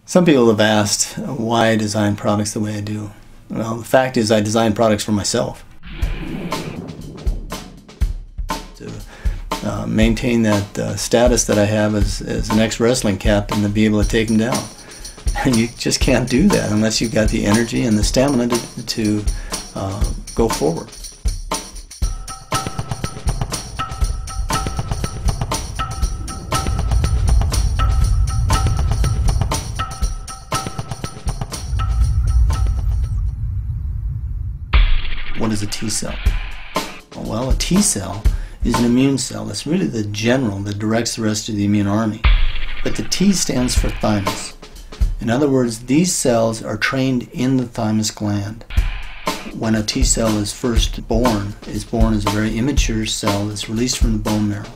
Some people have asked why I design products the way I do. Well, the fact is I design products for myself. To maintain that status that I have as an ex-wrestling captain, to be able to take them down. And you just can't do that unless you've got the energy and the stamina to go forward. What is a T cell? Well, a T cell is an immune cell. That's really the general that directs the rest of the immune army. But the T stands for thymus. In other words, these cells are trained in the thymus gland. When a T cell is first born, it's born as a very immature cell that's released from the bone marrow,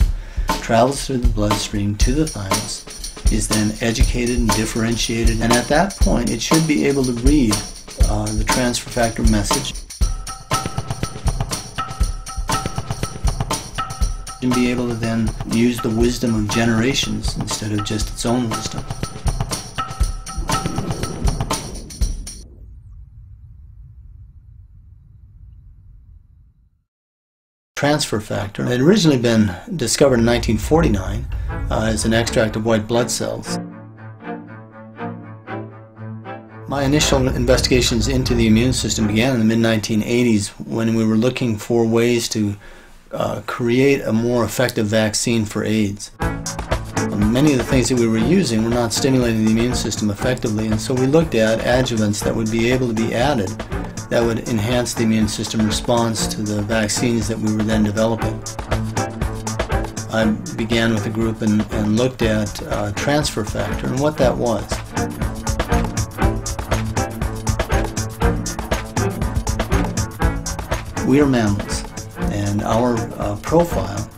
travels through the bloodstream to the thymus, is then educated and differentiated, and at that point it should be able to read the transfer factor message and be able to then use the wisdom of generations instead of just its own wisdom. Transfer factor had originally been discovered in 1949 as an extract of white blood cells. My initial investigations into the immune system began in the mid-1980s when we were looking for ways to create a more effective vaccine for AIDS. Many of the things that we were using were not stimulating the immune system effectively, and so we looked at adjuvants that would be able to be added that would enhance the immune system response to the vaccines that we were then developing. I began with a group and looked at transfer factor and what that was. We are mammals, and our profile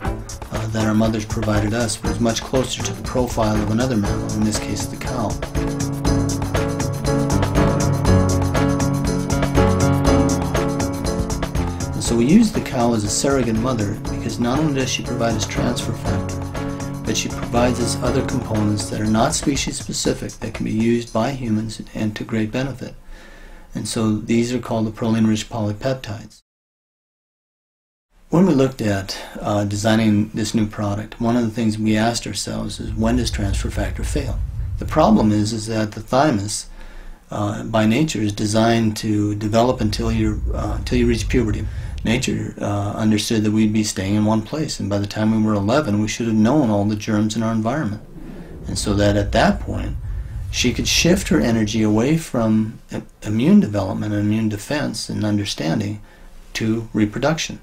that our mothers provided us was much closer to the profile of another mammal, in this case the cow. And so we used the cow as a surrogate mother because not only does she provide us transfer factor, but she provides us other components that are not species specific that can be used by humans and to great benefit. And so these are called the proline-rich polypeptides. When we looked at designing this new product, one of the things we asked ourselves is, when does transfer factor fail? The problem is that the thymus, by nature, is designed to develop until you reach puberty. Nature understood that we'd be staying in one place, and by the time we were 11, we should have known all the germs in our environment. And so that at that point, she could shift her energy away from immune development and immune defense and understanding to reproduction.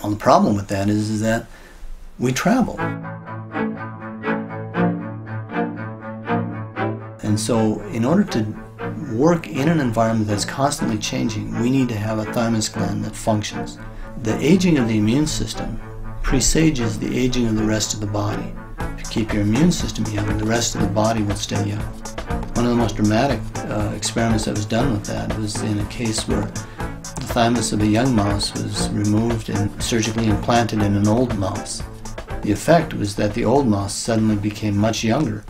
Well, the problem with that is that we travel. And so in order to work in an environment that's constantly changing, we need to have a thymus gland that functions. The aging of the immune system presages the aging of the rest of the body. If you keep your immune system young, the rest of the body will stay young. One of the most dramatic experiments that was done with that was in a case where the thymus of a young mouse was removed and surgically implanted in an old mouse. The effect was that the old mouse suddenly became much younger.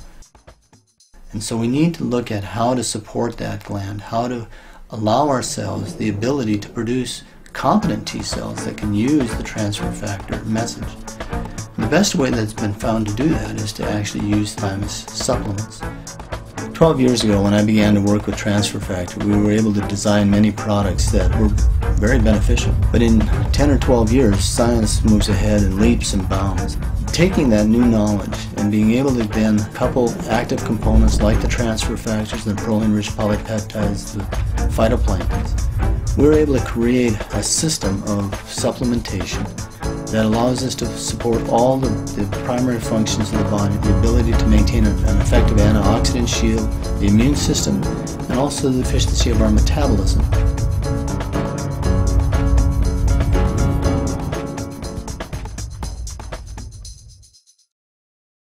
And so we need to look at how to support that gland, how to allow ourselves the ability to produce competent T cells that can use the transfer factor message. And the best way that's been found to do that is to actually use thymus supplements. 12 years ago, when I began to work with transfer factor, we were able to design many products that were very beneficial. But in 10 or 12 years, science moves ahead in leaps and bounds. Taking that new knowledge and being able to then couple active components like the transfer factors and the proline-rich polypeptides, the phytoplanktons, we were able to create a system of supplementation that allows us to support all the primary functions of the body, the ability to maintain an effective antioxidant shield, the immune system, and also the efficiency of our metabolism.